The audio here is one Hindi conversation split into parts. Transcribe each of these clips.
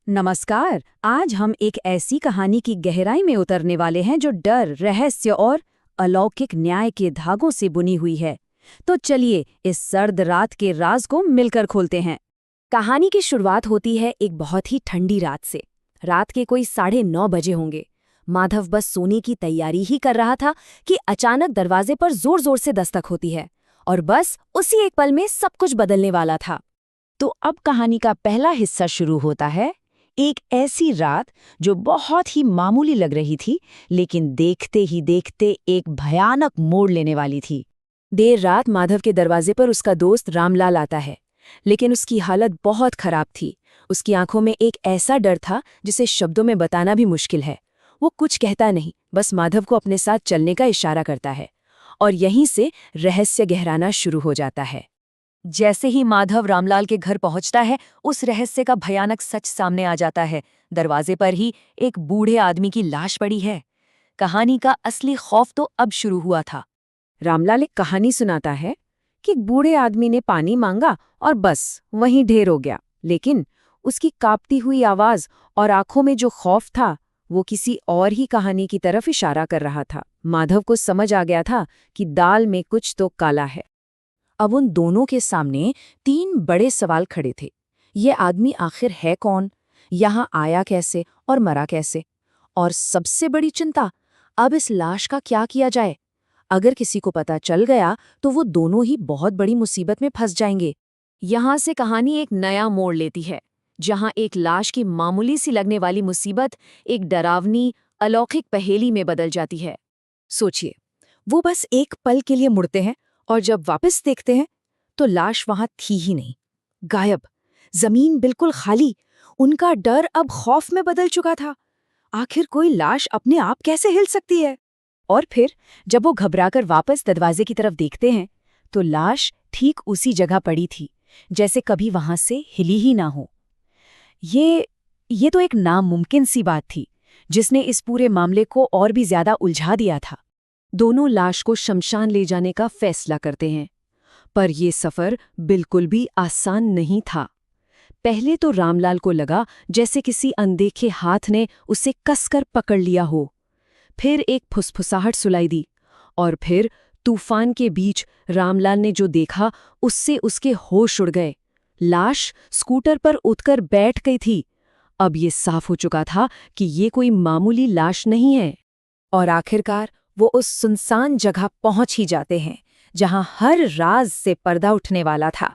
नमस्कार। आज हम एक ऐसी कहानी की गहराई में उतरने वाले हैं जो डर, रहस्य और अलौकिक न्याय के धागों से बुनी हुई है। तो चलिए इस सर्द रात के राज को मिलकर खोलते हैं। कहानी की शुरुआत होती है एक बहुत ही ठंडी रात से। रात के कोई 9:30 बजे होंगे। माधव बस सोने की तैयारी ही कर रहा था कि अचानक दरवाजे पर जोर जोर से दस्तक होती है और बस उसी एक पल में सब कुछ बदलने वाला था। तो अब कहानी का पहला हिस्सा शुरू होता है। एक ऐसी रात जो बहुत ही मामूली लग रही थी, लेकिन देखते ही देखते एक भयानक मोड़ लेने वाली थी। देर रात माधव के दरवाजे पर उसका दोस्त रामलाल आता है, लेकिन उसकी हालत बहुत खराब थी। उसकी आंखों में एक ऐसा डर था जिसे शब्दों में बताना भी मुश्किल है। वो कुछ कहता नहीं, बस माधव को अपने साथ चलने का इशारा करता है, और यहीं से रहस्य गहराना शुरू हो जाता है। जैसे ही माधव रामलाल के घर पहुंचता है, उस रहस्य का भयानक सच सामने आ जाता है। दरवाजे पर ही एक बूढ़े आदमी की लाश पड़ी है। कहानी का असली खौफ तो अब शुरू हुआ था। रामलाल एक कहानी सुनाता है कि एक बूढ़े आदमी ने पानी मांगा और बस वहीं ढेर हो गया। लेकिन उसकी कांपती हुई आवाज और आंखों में जो खौफ था, वो किसी और ही कहानी की तरफ इशारा कर रहा था। माधव को समझ आ गया था कि दाल में कुछ तो काला है। अब उन दोनों के सामने 3 बड़े सवाल खड़े थे। ये आदमी आखिर है कौन, यहाँ आया कैसे और मरा कैसे? और सबसे बड़ी चिंता, अब इस लाश का क्या किया जाए? अगर किसी को पता चल गया तो वो दोनों ही बहुत बड़ी मुसीबत में फंस जाएंगे। यहाँ से कहानी एक नया मोड़ लेती है, जहाँ एक लाश की मामूली सी लगने वाली मुसीबत एक डरावनी, अलौकिक पहेली में बदल जाती है। सोचिए, वो बस एक पल के लिए मुड़ते हैं और जब वापस देखते हैं तो लाश वहां थी ही नहीं, गायब। जमीन बिल्कुल खाली। उनका डर अब खौफ में बदल चुका था। आखिर कोई लाश अपने आप कैसे हिल सकती है? और फिर जब वो घबराकर वापस दरवाजे की तरफ देखते हैं तो लाश ठीक उसी जगह पड़ी थी, जैसे कभी वहां से हिली ही ना हो। ये तो एक नामुमकिन सी बात थी, जिसने इस पूरे मामले को और भी ज्यादा उलझा दिया था। दोनों लाश को शमशान ले जाने का फैसला करते हैं, पर यह सफर बिल्कुल भी आसान नहीं था। पहले तो रामलाल को लगा जैसे किसी अनदेखे हाथ ने उसे कसकर पकड़ लिया हो। फिर एक फुसफुसाहट सुनाई दी, और फिर तूफान के बीच रामलाल ने जो देखा उससे उसके होश उड़ गए। लाश स्कूटर पर उठकर बैठ गई थी। अब ये साफ हो चुका था कि ये कोई मामूली लाश नहीं है। और आखिरकार वो उस सुनसान जगह पहुंच ही जाते हैं जहां हर राज से पर्दा उठने वाला था।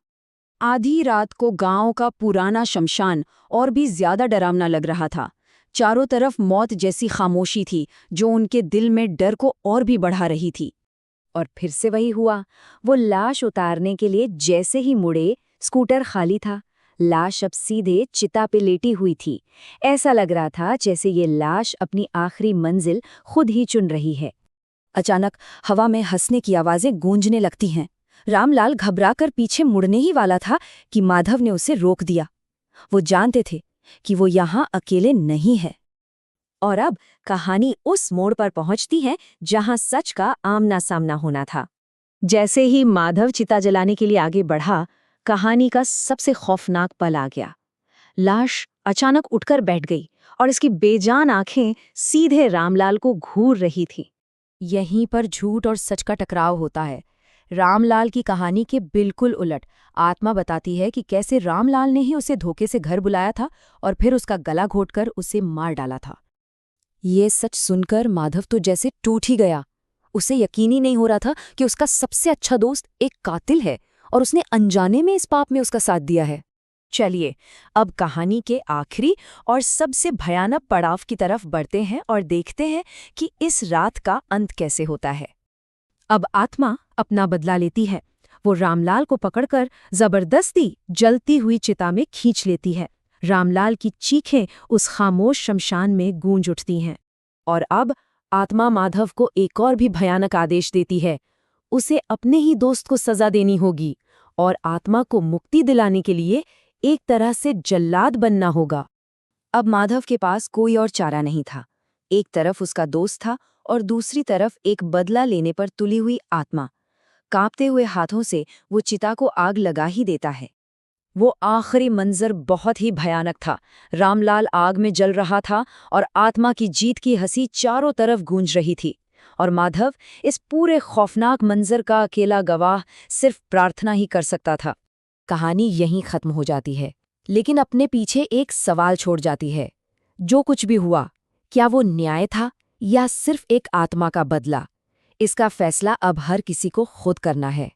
आधी रात को गांव का पुराना शमशान और भी ज्यादा डरावना लग रहा था। चारों तरफ मौत जैसी खामोशी थी, जो उनके दिल में डर को और भी बढ़ा रही थी। और फिर से वही हुआ। वो लाश उतारने के लिए जैसे ही मुड़े, स्कूटर खाली था। लाश अब सीधे चिता पे लेटी हुई थी। ऐसा लग रहा था जैसे ये लाश अपनी आखिरी मंजिल खुद ही चुन रही है। अचानक हवा में हंसने की आवाजें गूंजने लगती हैं। रामलाल घबराकर पीछे मुड़ने ही वाला था कि माधव ने उसे रोक दिया। वो जानते थे कि वो यहाँ अकेले नहीं है। और अब कहानी उस मोड़ पर पहुंचती है जहां सच का आमना सामना होना था। जैसे ही माधव चिता जलाने के लिए आगे बढ़ा, कहानी का सबसे खौफनाक पल आ गया। लाश अचानक उठकर बैठ गई और इसकी बेजान आंखें सीधे रामलाल को घूर रही थी। यहीं पर झूठ और सच का टकराव होता है। रामलाल की कहानी के बिल्कुल उलट आत्मा बताती है कि कैसे रामलाल ने ही उसे धोखे से घर बुलाया था और फिर उसका गला घोंटकर उसे मार डाला था। ये सच सुनकर माधव तो जैसे टूट ही गया। उसे यकीन ही नहीं हो रहा था कि उसका सबसे अच्छा दोस्त एक कातिल है और उसने अनजाने में इस पाप में उसका साथ दिया है। चलिए अब कहानी के आखिरी और सबसे भयानक पड़ाव की तरफ बढ़ते हैं और देखते हैं कि इस रात का अंत कैसे होता है। अब आत्मा अपना बदला लेती है। वो रामलाल को पकड़कर जबरदस्ती जलती हुई चिता में खींच लेती है। रामलाल की चीखें उस खामोश शमशान में गूंज उठती हैं। और अब आत्मा माधव को एक और भी भयानक आदेश देती है। उसे अपने ही दोस्त को सजा देनी होगी और आत्मा को मुक्ति दिलाने के लिए एक तरह से जल्लाद बनना होगा। अब माधव के पास कोई और चारा नहीं था। एक तरफ उसका दोस्त था और दूसरी तरफ एक बदला लेने पर तुली हुई आत्मा। कांपते हुए हाथों से वो चिता को आग लगा ही देता है। वो आखिरी मंजर बहुत ही भयानक था। रामलाल आग में जल रहा था और आत्मा की जीत की हंसी चारों तरफ गूंज रही थी। और माधव इस पूरे खौफनाक मंजर का अकेला गवाह सिर्फ प्रार्थना ही कर सकता था। कहानी यहीं खत्म हो जाती है, लेकिन अपने पीछे एक सवाल छोड़ जाती है। जो कुछ भी हुआ, क्या वो न्याय था या सिर्फ एक आत्मा का बदला? इसका फैसला अब हर किसी को खुद करना है।